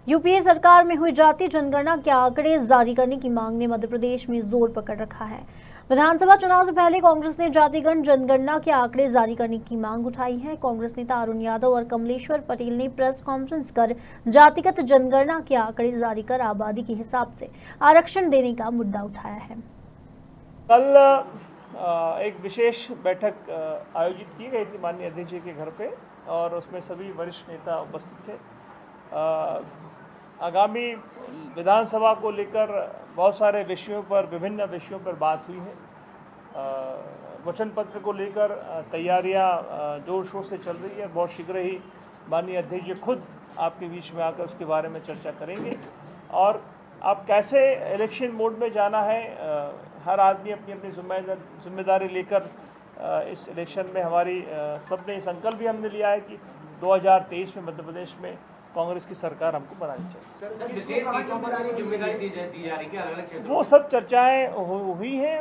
UPA सरकार में हुई जातीय जनगणना के आंकड़े जारी करने की मांग ने मध्य प्रदेश में जोर पकड़ रखा है। विधानसभा चुनाव से पहले कांग्रेस ने जातिगत जनगणना के आंकड़े जारी करने की मांग उठाई है। कांग्रेस नेता अरुण यादव और कमलेश्वर पटेल ने प्रेस कॉन्फ्रेंस कर जातिगत जनगणना के आंकड़े जारी कर आबादी के हिसाब से आरक्षण देने का मुद्दा उठाया है। कल एक विशेष बैठक आयोजित की गई थी माननीय अध्यक्ष जी के घर पे और उसमें सभी वरिष्ठ नेता उपस्थित थे। आगामी विधानसभा को लेकर बहुत सारे विषयों पर विभिन्न विषयों पर बात हुई है। वचन पत्र को लेकर तैयारियां जोर शोर से चल रही है। बहुत शीघ्र ही माननीय अध्यक्ष जी खुद आपके बीच में आकर उसके बारे में चर्चा करेंगे और आप कैसे इलेक्शन मोड में जाना है। हर आदमी अपनी अपनी जिम्मेदारी लेकर इस इलेक्शन में हमारी सबने संकल्प भी हमने लिया है कि 2023 में मध्य प्रदेश में कांग्रेस की सरकार हमको बनानी चाहिए। विशेष सीटों पर जिम्मेदारी दी जा रही है अलग अलग क्षेत्रों वो सब चर्चाएं हुई हैं।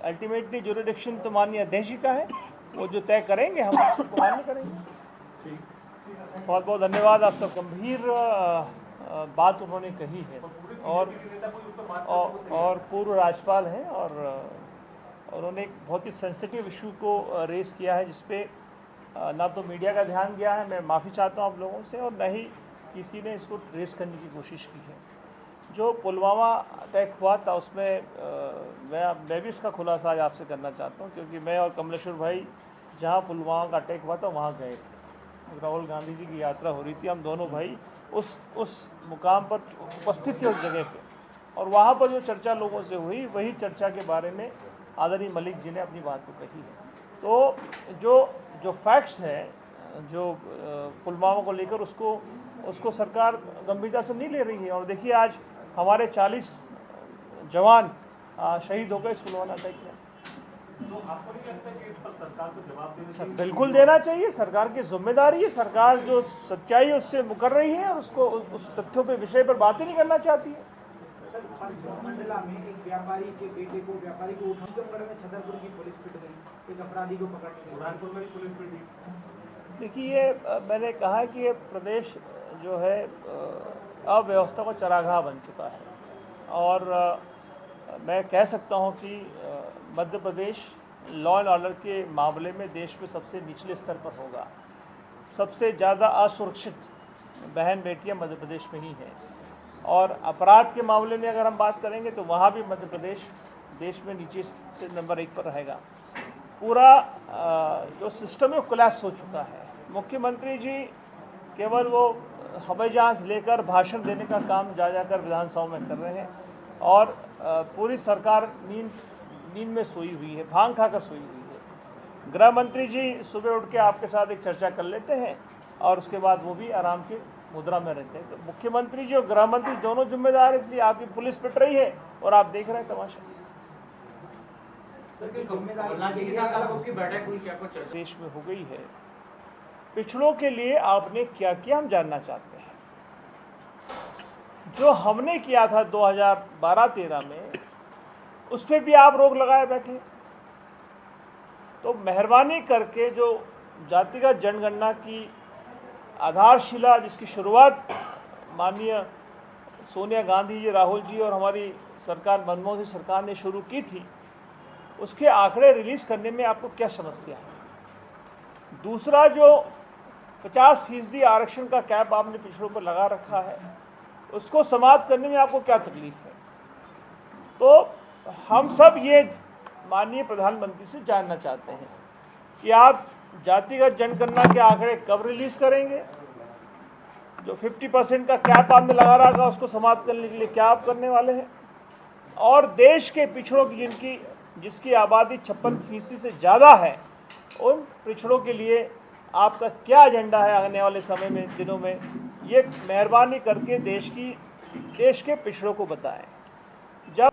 अल्टीमेटली ज्यूरिडिक्शन तो माननीय अध्यक्ष जी का है, वो जो तय करेंगे हम उसको मान्य करेंगे। बहुत बहुत धन्यवाद। आप सब गंभीर बात उन्होंने कही है और पूर्व राज्यपाल हैं और उन्होंने एक बहुत ही सेंसिटिव इशू को रेस किया है जिसपे ना तो मीडिया का ध्यान गया है। मैं माफ़ी चाहता हूँ आप लोगों से और न ही किसी ने इसको रेस करने की कोशिश की है। जो पुलवामा अटैक हुआ था उसमें मैं भी इसका खुलासा आज आपसे करना चाहता हूँ क्योंकि मैं और कमलेश्वर भाई जहाँ पुलवामा का अटैक हुआ था वहाँ गए थे। राहुल गांधी जी की यात्रा हो रही थी, हम दोनों भाई उस मुकाम पर उपस्थित थे उस जगह पे और वहाँ पर जो चर्चा लोगों से हुई वही चर्चा के बारे में आदरणीय मलिक जी ने अपनी बात को कही है। तो जो फैक्ट्स हैं जो पुलवामा को लेकर उसको सरकार गंभीरता से नहीं ले रही है। और देखिए आज हमारे 40 जवान शहीद हो गए इस पुलवामा अटैक में। तो आपको नहीं लगता कि इस पर सरकार को जवाब देना चाहिए? बिल्कुल देना चाहिए, सरकार की जिम्मेदारी है। सरकार जो सच्चाई है उससे मुकर रही है और उसको उस तथ्यों पे विषय पर बात ही नहीं करना चाहती है। मंडला में एक व्यापारी के बेटे को टीकमगढ़ में छतरपुर की पुलिस पिट गई, एक अपराधी को पकड़ने बुरहानपुर में पुलिस पिटी। देखिए मैंने कहा कि ये प्रदेश जो है अव्यवस्था का चरागाह बन चुका है और मैं कह सकता हूँ कि Madhya Pradesh law and order के मामले में देश में सबसे निचले स्तर पर होगा। सबसे ज़्यादा असुरक्षित बहन बेटियाँ मध्य प्रदेश में ही हैं और अपराध के मामले में अगर हम बात करेंगे तो वहाँ भी मध्य प्रदेश देश में नीचे से नंबर 1 पर रहेगा। पूरा जो सिस्टम है वो कोलैप्स हो चुका है। मुख्यमंत्री जी केवल वो हवाई जहाज लेकर भाषण देने का काम जाकर विधानसभा में कर रहे हैं और पूरी सरकार नींद में सोई हुई है, भांग खाकर सोई हुई है। गृह मंत्री जी सुबह उठ के आपके साथ एक चर्चा कर लेते हैं और उसके बाद वो भी आराम की मुद्रा में रहते हैं। तो मुख्यमंत्री जी और गृह मंत्री दोनों जिम्मेदार, इसलिए आपकी पुलिस पिट रही है और आप देख रहे हैं तमाशा। देश में हो गई है। पिछड़ों के लिए आपने क्या किया हम जानना चाहते हैं। जो हमने किया था 2012-13 में उस पर भी आप रोक लगाए बैठे। तो मेहरबानी करके जो जातिगत जनगणना की आधारशिला जिसकी शुरुआत माननीय सोनिया गांधी जी, राहुल जी और हमारी सरकार मनमोहन सिंह सरकार ने शुरू की थी, उसके आंकड़े रिलीज करने में आपको क्या समस्या है। दूसरा जो 50% आरक्षण का कैप आपने पिछड़ों पर लगा रखा है उसको समाप्त करने में आपको क्या तकलीफ है। तो हम सब ये माननीय प्रधानमंत्री से जानना चाहते हैं कि आप जातिगत जनगणना के आंकड़े कब रिलीज करेंगे। जो 50% का कैप आपने लगा रखा उसको समाप्त करने के लिए क्या आप करने वाले हैं और देश के पिछड़ों की जिसकी आबादी 56% से ज़्यादा है उन पिछड़ों के लिए आपका क्या एजेंडा है आने वाले समय में दिनों में। ये मेहरबानी करके देश के पिछड़ों को बताएं। जब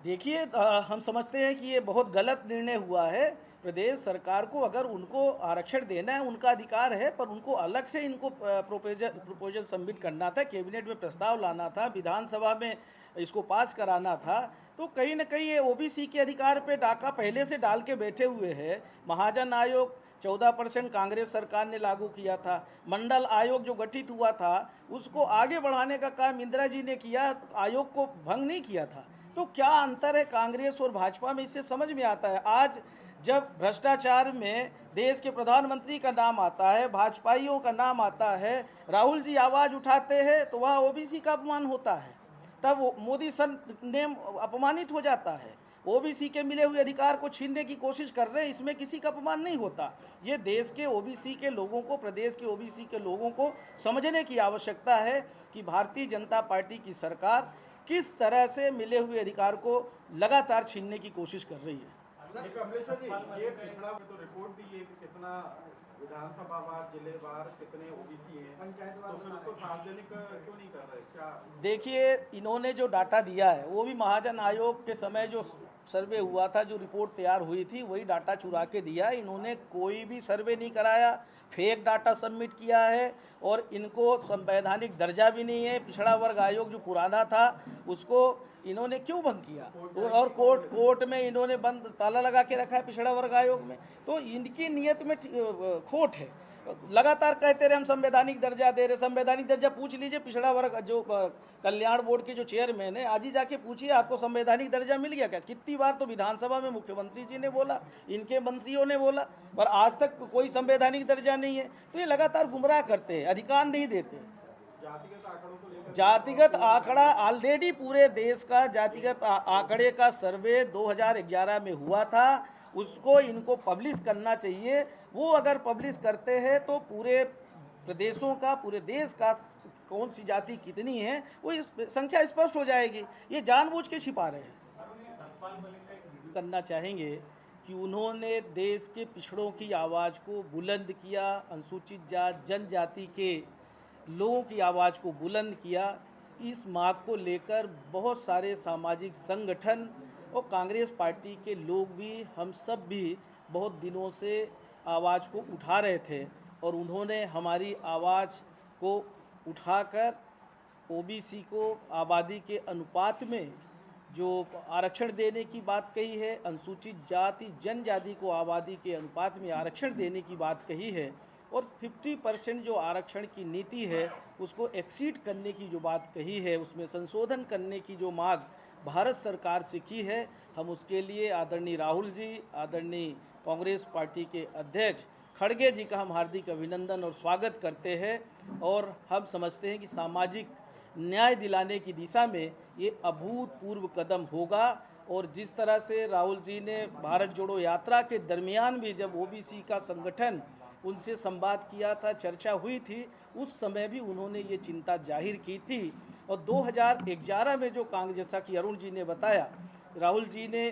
देखिए हम समझते हैं कि ये बहुत गलत निर्णय हुआ है। प्रदेश सरकार को अगर उनको आरक्षण देना है उनका अधिकार है, पर उनको अलग से इनको प्रपोजल सबमिट करना था, कैबिनेट में प्रस्ताव लाना था, विधानसभा में इसको पास कराना था। तो कहीं ना कहीं ये ओबीसी के अधिकार पे डाका पहले से डाल के बैठे हुए हैं। महाजन आयोग 14% कांग्रेस सरकार ने लागू किया था। मंडल आयोग जो गठित हुआ था उसको आगे बढ़ाने का काम इंदिरा जी ने किया, आयोग को भंग नहीं किया था। तो क्या अंतर है कांग्रेस और भाजपा में, इससे समझ में आता है। आज जब भ्रष्टाचार में देश के प्रधानमंत्री का नाम आता है, भाजपाइयों का नाम आता है, राहुल जी आवाज़ उठाते हैं तो वहाँ ओबीसी का अपमान होता है, तब मोदी सर ने अपमानित हो जाता है। ओबीसी के मिले हुए अधिकार को छीनने की कोशिश कर रहे हैं, इसमें किसी का अपमान नहीं होता। ये देश के ओबीसी के लोगों को, प्रदेश के ओबीसी के लोगों को समझने की आवश्यकता है कि भारतीय जनता पार्टी की सरकार किस तरह से मिले हुए अधिकार को लगातार छीनने की कोशिश कर रही है। कमलेश्वर जी, ये पिछड़ा तो रिपोर्ट दी है कि कितना विधानसभा वार, जिले वार कितने ओबीसी हैं, पंचायत वार तो फिर उसको सार्वजनिक क्यों नहीं कर रहे? क्या देखिए, इन्होंने जो डाटा दिया है वो भी महाजन आयोग के समय जो सर्वे हुआ था, जो रिपोर्ट तैयार हुई थी, वही डाटा चुरा के दिया। इन्होंने कोई भी सर्वे नहीं कराया, फेक डाटा सबमिट किया है और इनको संवैधानिक दर्जा भी नहीं है। पिछड़ा वर्ग आयोग जो पुराना था उसको इन्होंने क्यों भंग किया और कोर्ट में इन्होंने बंद ताला लगा के रखा है पिछड़ा वर्ग आयोग में। तो इनकी नीयत में खोट है। लगातार कहते रहे हम संवैधानिक दर्जा दे रहे, संवैधानिक दर्जा पूछ लीजिए पिछड़ा वर्ग जो कल्याण बोर्ड के जो चेयरमैन है, आज ही जाके पूछिए आपको संवैधानिक दर्जा मिल गया क्या। कितनी बार तो विधानसभा में मुख्यमंत्री जी ने बोला, इनके मंत्रियों ने बोला, पर आज तक कोई संवैधानिक दर्जा नहीं है। तो ये लगातार गुमराह करते हैं, अधिकार नहीं देते। जातिगत आंकड़ों को लेकर जातिगत आंकड़ा ऑलरेडी पूरे देश का जातिगत आंकड़े का सर्वे 2011 में हुआ था, उसको इनको पब्लिश करना चाहिए। वो अगर पब्लिश करते हैं तो पूरे प्रदेशों का, पूरे देश का कौन सी जाति कितनी है वो इस संख्या स्पष्ट हो जाएगी। ये जानबूझ के छिपा रहे हैं। करना चाहेंगे कि उन्होंने देश के पिछड़ों की आवाज़ को बुलंद किया, अनुसूचित जात जनजाति के लोगों की आवाज़ को बुलंद किया। इस मांग को लेकर बहुत सारे सामाजिक संगठन और कांग्रेस पार्टी के लोग भी, हम सब भी बहुत दिनों से आवाज़ को उठा रहे थे और उन्होंने हमारी आवाज़ को उठाकर ओबीसी को आबादी के अनुपात में जो आरक्षण देने की बात कही है, अनुसूचित जाति जनजाति को आबादी के अनुपात में आरक्षण देने की बात कही है और 50% जो आरक्षण की नीति है उसको एक्सीड करने की जो बात कही है, उसमें संशोधन करने की जो मांग भारत सरकार से की है, हम उसके लिए आदरणीय राहुल जी, आदरणीय कांग्रेस पार्टी के अध्यक्ष खड़गे जी का हम हार्दिक अभिनंदन और स्वागत करते हैं। और हम समझते हैं कि सामाजिक न्याय दिलाने की दिशा में ये अभूतपूर्व कदम होगा। और जिस तरह से राहुल जी ने भारत जोड़ो यात्रा के दरमियान भी जब ओबीसी का संगठन उनसे संवाद किया था, चर्चा हुई थी, उस समय भी उन्होंने ये चिंता जाहिर की थी। और 2011 में जो कांग्रेस, जैसा कि अरुण जी ने बताया, राहुल जी ने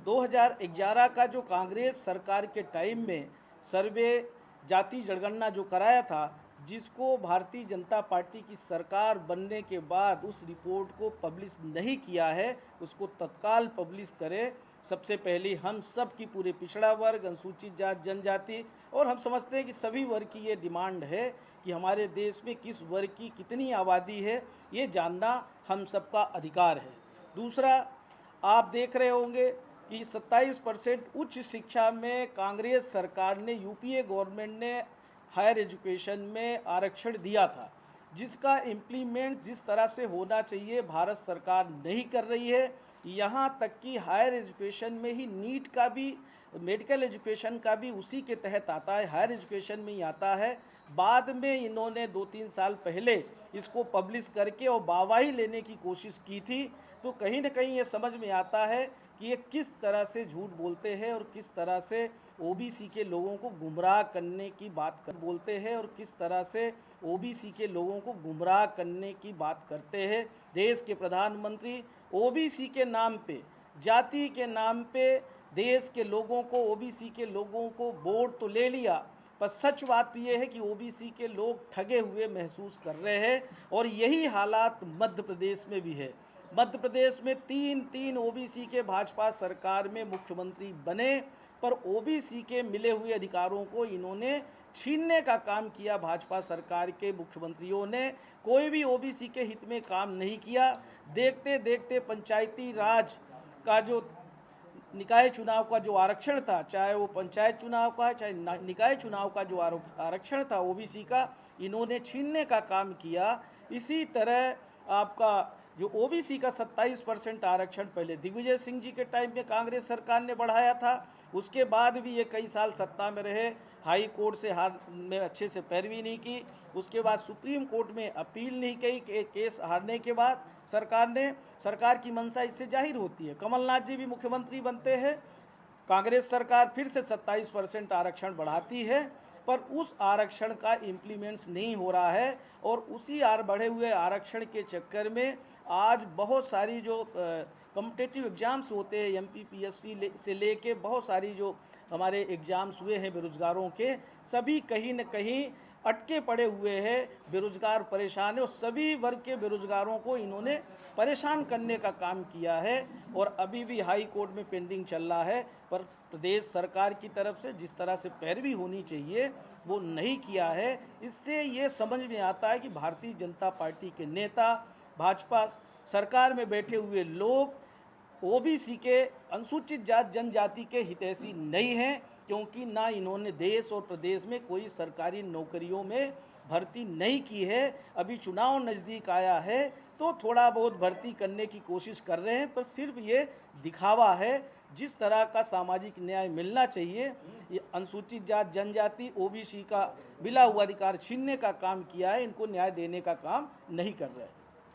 2011 का जो कांग्रेस सरकार के टाइम में सर्वे जाति जनगणना जो कराया था, जिसको भारतीय जनता पार्टी की सरकार बनने के बाद उस रिपोर्ट को पब्लिश नहीं किया है, उसको तत्काल पब्लिश करे। सबसे पहले हम सब की पूरे पिछड़ा वर्ग, अनुसूचित जात जनजाति, और हम समझते हैं कि सभी वर्ग की ये डिमांड है कि हमारे देश में किस वर्ग की कितनी आबादी है, ये जानना हम सबका अधिकार है। दूसरा, आप देख रहे होंगे कि 27% उच्च शिक्षा में कांग्रेस सरकार ने, यूपीए गवर्नमेंट ने हायर एजुकेशन में आरक्षण दिया था, जिसका इम्प्लीमेंट जिस तरह से होना चाहिए भारत सरकार नहीं कर रही है। यहाँ तक कि हायर एजुकेशन में ही नीट का भी, मेडिकल एजुकेशन का भी उसी के तहत आता है, हायर एजुकेशन में ही आता है। बाद में इन्होंने 2-3 साल पहले इसको पब्लिश करके और वाहवाही लेने की कोशिश की थी। तो कहीं ना कहीं ये समझ में आता है कि ये किस तरह से झूठ बोलते हैं और किस तरह से ओबीसी के लोगों को गुमराह करने की बात बोलते हैं और किस तरह से ओबीसी के लोगों को गुमराह करने की बात करते हैं। देश के प्रधानमंत्री ओबीसी के नाम पे, जाति के नाम पे देश के लोगों को, ओबीसी के लोगों को वोट तो ले लिया, पर सच बात ये है कि ओबीसी के लोग ठगे हुए महसूस कर रहे हैं। और यही हालात मध्य प्रदेश में भी है। मध्य प्रदेश में 3 ओबीसी के भाजपा सरकार में मुख्यमंत्री बने, पर ओबीसी के मिले हुए अधिकारों को इन्होंने छीनने का काम किया। भाजपा सरकार के मुख्यमंत्रियों ने कोई भी ओबीसी के हित में काम नहीं किया। देखते देखते पंचायती राज का जो निकाय चुनाव का जो आरक्षण था, चाहे वो पंचायत चुनाव का है, चाहे निकाय चुनाव का जो आरक्षण था ओबीसी का, इन्होंने छीनने का काम किया। इसी तरह आपका जो ओबीसी का 27% आरक्षण पहले दिग्विजय सिंह जी के टाइम में कांग्रेस सरकार ने बढ़ाया था, उसके बाद भी ये कई साल सत्ता में रहे, हाई कोर्ट से हार में अच्छे से पैरवी नहीं की, उसके बाद सुप्रीम कोर्ट में अपील नहीं की, केस हारने के बाद सरकार की मंशा इससे जाहिर होती है। कमलनाथ जी भी मुख्यमंत्री बनते हैं, कांग्रेस सरकार फिर से 27% आरक्षण बढ़ाती है, पर उस आरक्षण का इम्प्लीमेंट्स नहीं हो रहा है और उसी बढ़े हुए आरक्षण के चक्कर में आज बहुत सारी जो कॉम्पिटिटिव एग्ज़ाम्स होते हैं MPPSC से लेके बहुत सारी जो हमारे एग्ज़ाम्स हुए हैं बेरोज़गारों के, सभी कहीं न कहीं अटके पड़े हुए हैं, बेरोज़गार परेशान है और सभी वर्ग के बेरोज़गारों को इन्होंने परेशान करने का काम किया है और अभी भी हाई कोर्ट में पेंडिंग चल रहा है। पर प्रदेश सरकार की तरफ से जिस तरह से पैरवी होनी चाहिए वो नहीं किया है। इससे ये समझ में आता है कि भारतीय जनता पार्टी के नेता, भाजपा सरकार में बैठे हुए लोग ओबीसी के, अनुसूचित जात जनजाति के हितैषी नहीं हैं, क्योंकि ना इन्होंने देश और प्रदेश में कोई सरकारी नौकरियों में भर्ती नहीं की है। अभी चुनाव नज़दीक आया है तो थोड़ा बहुत भर्ती करने की कोशिश कर रहे हैं, पर सिर्फ ये दिखावा है। जिस तरह का सामाजिक न्याय मिलना चाहिए, ये अनुसूचित जात जनजाति ओबीसी का मिला हुआ अधिकार छीनने का काम किया है, इनको न्याय देने का काम नहीं कर रहे हैं।